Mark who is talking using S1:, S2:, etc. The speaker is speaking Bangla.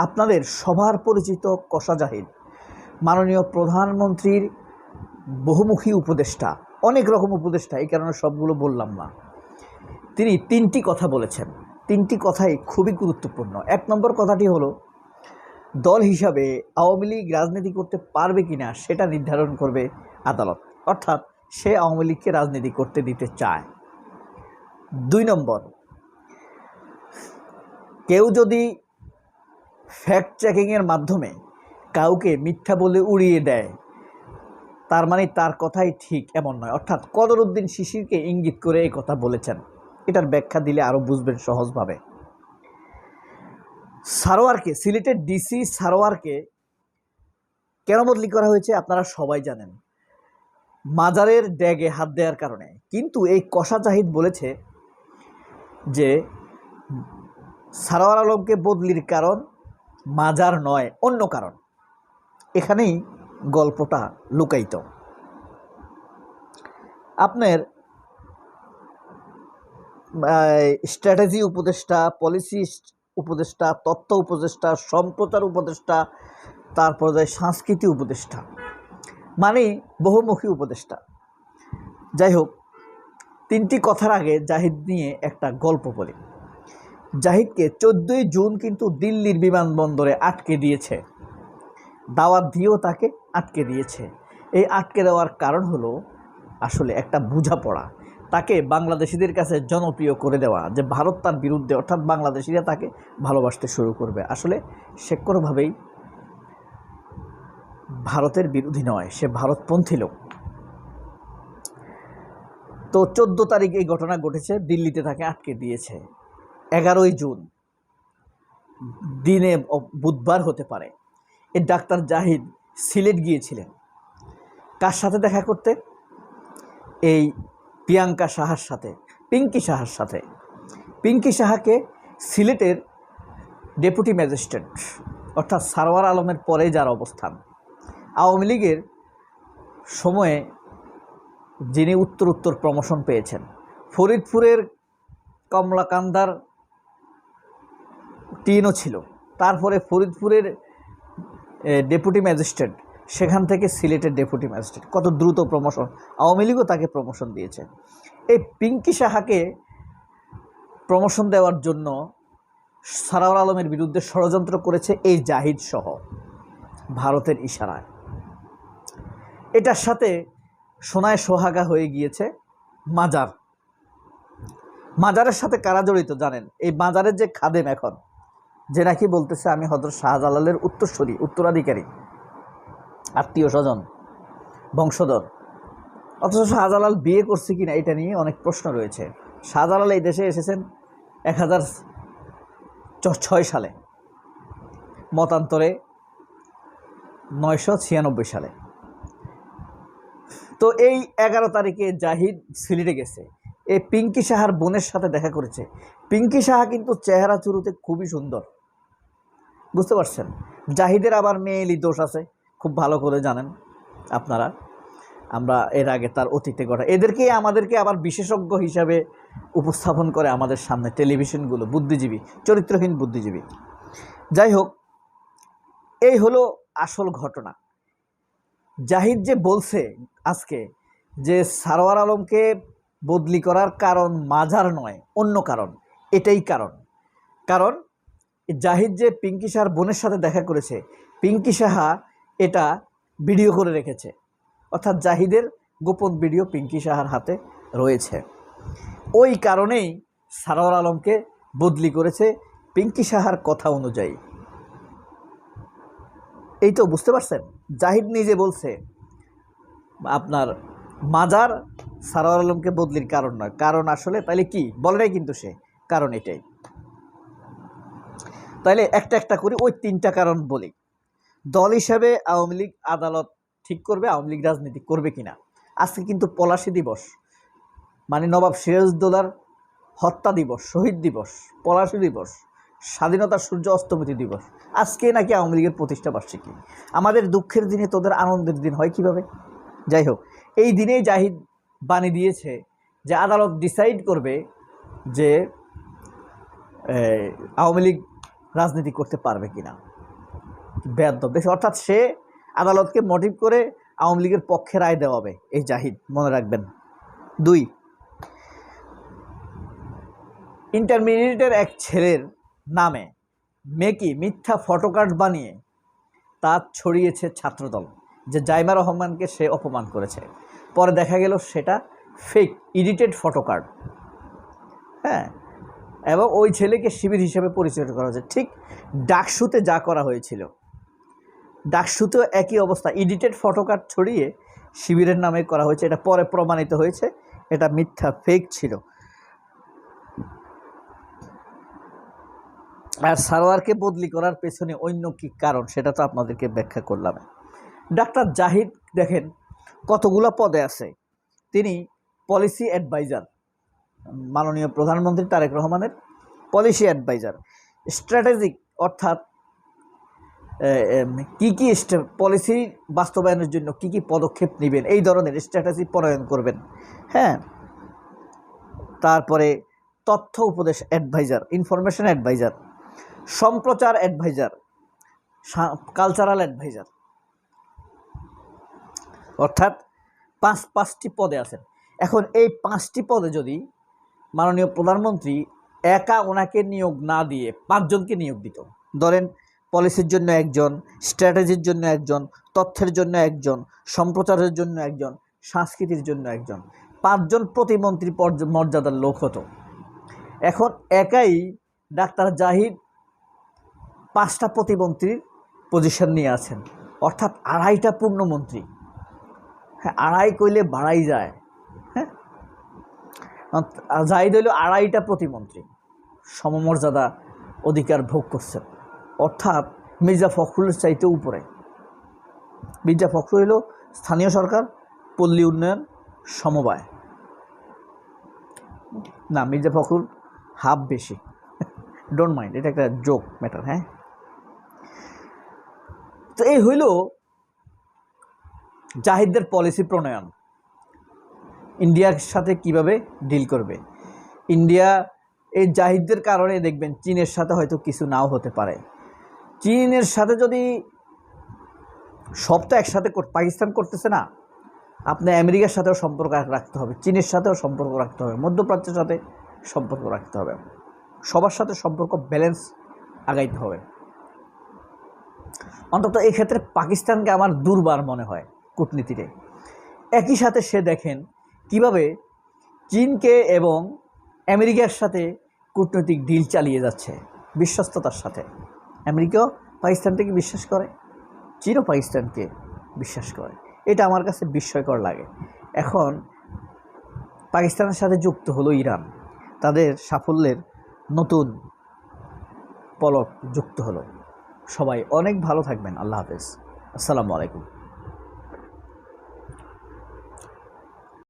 S1: আপনাদের সবার পরিচিত কষা জাহিদ মাননীয় প্রধানমন্ত্রীর বহুমুখী উপদেষ্টা, অনেক রকম উপদেষ্টা, এই কারণে সবগুলো বললাম না। তিনি তিনটি কথা বলেছেন, তিনটি কথাই খুবই গুরুত্বপূর্ণ। এক নম্বর কথাটি হলো, দল হিসাবে আওয়ামী লীগ রাজনীতি করতে পারবে কিনা সেটা নির্ধারণ করবে আদালত, অর্থাৎ সে আওয়ামী লীগকে রাজনীতি করতে দিতে চায়। দুই নম্বর, কেউ যদি ফ্যাক্ট চেকিংয়ের মাধ্যমে কাউকে মিথ্যা বলে উড়িয়ে দেয়, তার মানে তার কথাই ঠিক এমন নয়। অর্থাৎ কদরউদ্দিন শিশিরকে ইঙ্গিত করে এই কথা বলেছেন। এটার ব্যাখ্যা দিলে আরও বুঝবেন সহজভাবে। সারোয়ারকে, সিলেটের ডিসি সারোয়ারকে কেন বদলি করা হয়েছে আপনারা সবাই জানেন, মাজারের ড্যাগে হাত দেওয়ার কারণে। কিন্তু এই কষা জাহিদ বলেছে যে সারোয়ার আলমকে বদলির কারণ মাজার নয়, অন্য কারণ। এখানেই গল্পটা লুকায়িত। আপনার স্ট্র্যাটেজি উপদেষ্টা, পলিসি উপদেষ্টা, তথ্য উপদেষ্টা, সম্প্রচার উপদেষ্টা, তারপর সংস্কৃতি উপদেষ্টা, মানে বহুমুখী উপদেষ্টা। যাই হোক, তিনটি কথার আগে জাহিদ নিয়ে একটা গল্প বলি। জাহিদকে 14ই জুন কিন্তু দিল্লির বিমানবন্দরে আটকে দিয়েছে, দাওয়াত দিয়েও তাকে আটকে দিয়েছে। এই আটকে দেওয়ার কারণ হলো আসলে একটা বোঝাপড়া, তাকে বাংলাদেশিদের কাছে জনপ্রিয় করে দেওয়া, যে ভারত তার বিরুদ্ধে, অর্থাৎ বাংলাদেশিরা তাকে ভালোবাসতে শুরু করবে। আসলে সে কোনোভাবেই ভারতের বিরোধী নয়, সে ভারতপন্থী লোক। তো 14 তারিখ এই ঘটনা ঘটেছে, দিল্লিতে তাকে আটকে দিয়েছে। 11ই জুন দিনে বুধবার হতে পারে, এই ডাক্তার জাহিদ সিলেট গিয়েছিলেন কার সাথে দেখা করতে? এই প্রিয়াঙ্কা সাহার সাথে, পিঙ্কি সাহার সাথে। পিঙ্কি সাহাকে সিলেটের ডেপুটি ম্যাজিস্ট্রেট, অর্থাৎ সারোয়ার আলমের পরে যার অবস্থান, আওয়ামী লীগের সময়ে যিনি উত্তর প্রমোশন পেয়েছেন, ফরিদপুরের কমলাকান্দার টিনও ছিল, তারপরে ফরিদপুরের ডেপুটি ম্যাজিস্ট্রেট, সেখান থেকে সিলেটের ডেপুটি ম্যাজিস্ট্রেট। কত দ্রুত প্রমোশন! আওয়ামী লীগও তাকে প্রমোশন দিয়েছে। এই পিঙ্কি সাহাকে প্রমোশন দেওয়ার জন্য সারোয়ার আলমের বিরুদ্ধে ষড়যন্ত্র করেছে এই জাহিদ সহ, ভারতের ইশারায়। এটার সাথে সোনায় সোহাগা হয়ে গিয়েছে মাজার। মাজারের সাথে কারা জড়িত জানেন? এই মাজারের যে খাদেম এখন, যে নাকি বলতেছে আমি হযরত শাহজালালের উত্তরসূরি, উত্তরাধিকারী, আত্মীয় স্বজন, বংশধর। অথচ শাহজালাল বিয়ে করছে কিনা এটা নিয়ে অনেক প্রশ্ন রয়েছে। শাহজালাল এই দেশে এসেছেন 1006 সালে, মতান্তরে 996 সালে। তো এই 11 তারিখে জাহিদ সিলেটে গেছে, এই পিঙ্কি সাহার বোনের সাথে দেখা করেছে। পিঙ্কি সাহা কিন্তু চেহারা চুরুতে খুবই সুন্দর, বুঝতে পারছেন? জাহিদের আবার মেয়েলি দোষ আছে, খুব ভালো করে জানেন আপনারা। আমরা এর আগে তার অতীতে ঘটা, এদেরকে আমাদেরকে আবার বিশেষজ্ঞ হিসাবে উপস্থাপন করে আমাদের সামনে টেলিভিশনগুলো, বুদ্ধিজীবী, চরিত্রহীন বুদ্ধিজীবী। যাই হোক, এই হলো আসল ঘটনা। জাহিদ যে বলছে আজকে যে সারোয়ার আলমকে বদলি করার কারণ মাজার নয়, অন্য কারণ, এটাই কারণ। কারণ জাহিদ যে পিঙ্কি সাহার বোনের সাথে দেখা করেছে, পিঙ্কি সাহা এটা ভিডিও করে রেখেছে, অর্থাৎ জাহিদের গোপন ভিডিও পিঙ্কি সাহার হাতে রয়েছে। ওই কারণেই সারোয়ার আলমকে বদলি করেছে পিঙ্কি সাহার কথা অনুযায়ী। এই তো বুঝতে পারছেন? জাহিদ নিজে বলছে আপনার মাজার সারোয়ার আলমকে বদলির কারণ নয়, কারণ আসলে তাইলে কি বলে নাই কিন্তু সে, কারণ এটাই। তাইলে একটা একটা করে ওই তিনটা কারণ বলি। দল হিসাবে আওয়ামী লীগ, আদালত ঠিক করবে আওয়ামী লীগ রাজনীতি করবে কিনা। আজকে কিন্তু পলাশী দিবস, মানে নবাব সিরাজউদ্দৌলার হত্যা দিবস, শহীদ দিবস, পলাশী দিবস, স্বাধীনতার সূর্য অস্তমিতি দিবস। আজকে নাকি আওয়ামী লীগের প্রতিষ্ঠা বার্ষিকী। আমাদের দুঃখের দিনে তোদের আনন্দের দিন হয় কিভাবে? যাই হোক, এই দিনেই জাহিদ বাণী দিয়েছে যে আদালত ডিসাইড করবে যে আওয়ামী লীগ রাজনীতি করতে পারবে কিনা, বেয়াদব বেশি। অর্থাৎ সে আদালতকে মোটিভ করে আওয়ামী লীগের পক্ষে রায় দেওয়াবে এই জাহিদ, মনে রাখবেন। 2, ইন্টারমিডিয়েটের এক ছেলের নামে মেকি মিথ্যা ফটোকার্ড বানিয়ে তা ছড়িয়েছে ছাত্রদল, যে জাইমা রহমানকে সে অপমান করেছে। পরে দেখা গেল সেটা ফেক এডিটেড ফটোকার্ড। হ্যাঁ, এবং ওই ছেলেকে শিবির হিসেবে পরিচিত করা হয়েছে। ঠিক ডাকসুতে যা করা হয়েছিল, ডাকসুতেও একই অবস্থা, এডিটেড ফটোকার্ড ছড়িয়ে শিবিরের নামে করা হয়েছে। এটা পরে প্রমাণিত হয়েছে এটা মিথ্যা, ফেক ছিল। আর সারোয়ারকে বদলি করার পেছনে অন্য কী কারণ সেটা তো আপনাদেরকে ব্যাখ্যা করলাম। ডাক্তার জাহিদ দেখেন কতগুলো পদে আছে। তিনি পলিসি অ্যাডভাইজার, মাননীয় প্রধানমন্ত্রী তারেক রহমানের পলিসি অ্যাডভাইজার, স্ট্র্যাটেজিক অর্থাৎ কী কী পলিসি বাস্তবায়নের জন্য কী কী পদক্ষেপ নেবেন এই ধরনের স্ট্র্যাটেজি প্রণয়ন করবেন। হ্যাঁ, তারপরে তথ্য উপদেশ অ্যাডভাইজার, ইনফরমেশন অ্যাডভাইজার, সম্প্রচার অ্যাডভাইজার, কালচারাল অ্যাডভাইজার, অর্থাৎ 5টি পদে আছেন। এখন এই 5টি পদে যদি মাননীয় প্রধানমন্ত্রী একা ওনাকে নিয়োগ না দিয়ে 5 জনকে নিয়োগ দিত, ধরেন পলিসির জন্য একজন, স্ট্র্যাটেজির জন্য একজন, তথ্যের জন্য একজন, সম্প্রচারের জন্য একজন, সংস্কৃতির জন্য একজন, 5 জন প্রতিমন্ত্রী মর্যাদার লোক হতো। এখন একাই ডাক্তার জাহিদ 5টা প্রতিমন্ত্রীর পজিশন নিয়ে আছেন, অর্থাৎ 2.5টা পূর্ণমন্ত্রী। হ্যাঁ, 2.5 কইলে বাড়াই যায়। হ্যাঁ, জাহিদ হইল 2.5টা প্রতিমন্ত্রী, সমমর্যাদা অধিকার ভোগ করছেন, অর্থাৎ মির্জা ফখরুলের চাইতে উপরে। মির্জা ফখরুল হইল স্থানীয় সরকার, পল্লী উন্নয়ন, সমবায়। না, মির্জা ফখরুল হাফ বেশি, ডোন্ট মাইন্ড, এটা একটা জোক ম্যাটার। হ্যাঁ, তো এই হইল জাহিদদের পলিসি প্রণয়ন, ইন্ডিয়ার সাথে কিভাবে ডিল করবে। ইন্ডিয়া এই জাহিদদের কারণে দেখবেন চীনের সাথে হয়তো কিছু নাও হতে পারে। চীনের সাথে যদি সব তো একসাথে পাকিস্তান করতেছে না, আপনি আমেরিকার সাথেও সম্পর্ক রাখতে হবে, চীনের সাথেও সম্পর্ক রাখতে হবে, মধ্যপ্রাচ্যের সাথে সম্পর্ক রাখতে হবে, সবার সাথে সম্পর্ক ব্যালেন্স আগাইতে হবে। অন্তত এই ক্ষেত্রে পাকিস্তানকে আমার দুর্বার মনে হয় কূটনীতিতে। একই সাথে সে দেখেন কিভাবে চীনকে এবং আমেরিকার সাথে কূটনৈতিক ডিল চালিয়ে যাচ্ছে বিশ্বস্ততার সাথে। আমেরিকাও পাকিস্তানকে বিশ্বাস করে, চীনও পাকিস্তানকে বিশ্বাস করে। এটা আমার কাছে বিস্ময়কর লাগে। এখন পাকিস্তানের সাথে যুক্ত হলো ইরান, তাদের সাফল্যের নতুন পলক যুক্ত হলো। সবাই অনেক ভালো থাকবেন। আল্লাহ হাফেজ, আসসালামু আলাইকুম।